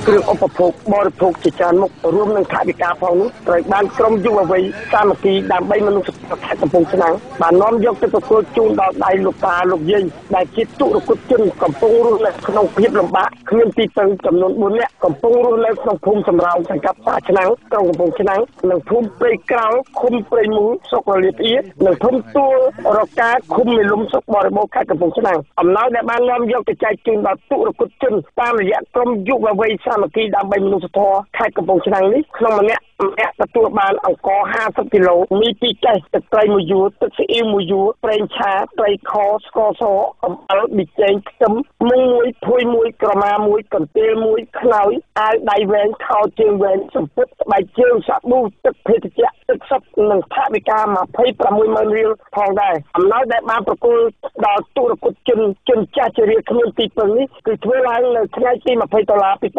គ្រឿងឧបភោគបរិភោគជាច្រើនមុខរួមនឹងថវិកាផងនោះត្រូវបានក្រុមយុវវ័យសាមគ្គីដើម្បីមនុស្សធម៌ខេត្តកំពង់ឆ្នាំងបាននាំយកទៅប្រគល់ជូនដល់ដៃលោកតាលោកយាយដែលជាទុរគតជនកំពុងរស់នៅក្នុងភាពលំបាកគ្មានទីពឹងចំនួន4នាក់កំពុងរស់នៅក្នុងភូមិសំរោងសង្កាត់សាឆ្នាំងក្រុងកំពង់ឆ្នាំងនិងភូមិព្រៃក្រោលឃុំព្រៃមូលស្រុករលាបអៀនិងភូមិទួលរកាឃុំមេលុំស្រុកបរិបូរខេត្តកំពង់ឆ្នាំងអំណោយដែលបាននាំយកទៅចែកជូនដល់ទុរគតជនតាមរយៈក្រុមយុវវ័យសាមគ្គីដើម្បីមនុស្សធម៌ខេត្តកំពង់ឆ្នាំងនេះក្នុងម្នាក់ទទួលបានអង្គ50គីឡូមី2កែសទឹកត្រី1យួរទឹកស៊ីអ៊ីវ1យួរប្រេងឆាត្រីខស្ករសអំបិលប៊ីចេងខ្ទឹមមុង1ភួយ1ក្រមា1កន្ទេល1ខ្នើយអាវដៃវែងខោជើងវែងសម្ពុតស្បែកជើងសាប៊ូទឹកភេសជ្ជៈទឹកសុទ្ធនិងថវិកា260000រៀលផងដែរអំណោយដែលបានប្រគល់ដល់ទុរគតជនចាស់ជរាគ្មានទីពឹងនេះគឺធ្វើឡើងនៅថ្ងៃទី$20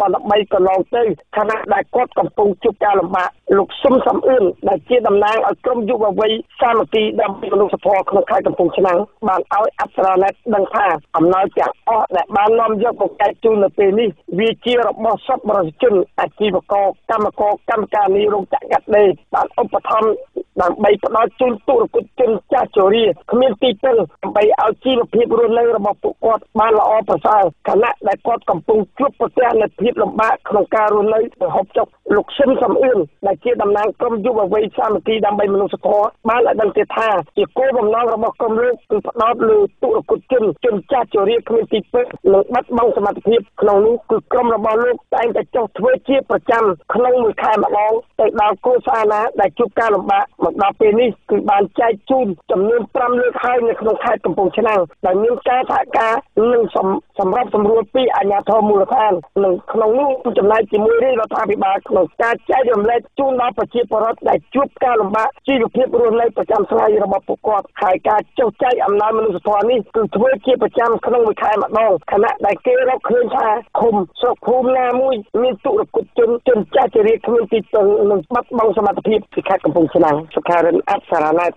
2013កន្លងទៅខណៈដែលគាត់កំពុងជួបការលំបាកលោកស៊ុំសំអឿនដែលជាតំណាងឲ្យក្រុមយុវវ័យសាមគ្គីដើម្បីមនុស្សធម៌ក្នុងខេត្តកំពង់ឆ្នាំងបានឲ្យអប្សរាណេតដឹងថាអំណោយទាំងអស់ដែលបាននាំយកមកចែកជូននៅពេលនេះវាជារបស់សប្បុរសជនអាជីវករកម្មការនីរោងចក្រកាត់ដេរបានឧបត្ថម្ភដើម្បីផ្ដល់ជូនទុរគតជនចាស់ជរាគ្មានទីពឹងដើម្បីឲ្យជីវភាពរស់នៅរបស់ពួកគាត់បានល្អប្រសើរខណៈដែលគាត់កំពុងជួបប្រទះនូវភាពលំបាកក្នុងការរស់នៅប្រហូបចុកលោកស៊ុំសំអឿនដែលជាតំណាងក្រុមយុវវ័យសាមគ្គីដើម្បីមនុស្សធម៌បានឲ្យដឹងទៀតថាជាគោលបំណងរបស់ក្រុមលោកគឺផ្ដោតលើទុរគតជនចាស់ជរាគ្មានទីពឹងនិងបាត់បង់សមត្ថភាពក្នុងនោះគឺក្រុមរបស់លោកតែងតែចុះធ្វើជាប្រចាំក្នុងមួយខែម្ដងទៅដល់គ្រួសារណាដែលជួបការលំបាកមកដល់ពេលនេះគឺបានចែកជូនចំនួន5លើកហើយនៅក្នុងខេត្តកំពង់ឆ្នាំងដែលមានការសហការនិងសម្រាប់សម្រួលពីអាជ្ញាធរមូលដ្ឋាននិងក្នុងនោះចំណែកជាមួយរាជរដ្ឋាភិបាលក្នុងការចែករំលែកជូនដល់ប្រជាពលរដ្ឋដែលជួបការលំបាកជីវភាពរស់នៅប្រចាំថ្ងៃរបស់ពួកគាត់ហើយការចុះចែកអំណោយមនុស្សធម៌នេះគឺធ្វើជាប្រចាំក្នុងមួយខែម្ដងខណៈដែលគេរកឃើញថាឃុំស្រុកភូមិណាមួយមានទុរគតជនចាស់ជរាគ្មានទីពឹងនិងបាត់បង់សមត្ថភាពពីខេត្តកំពង់ឆ្នាំងសុខារិនអប្សរាណេត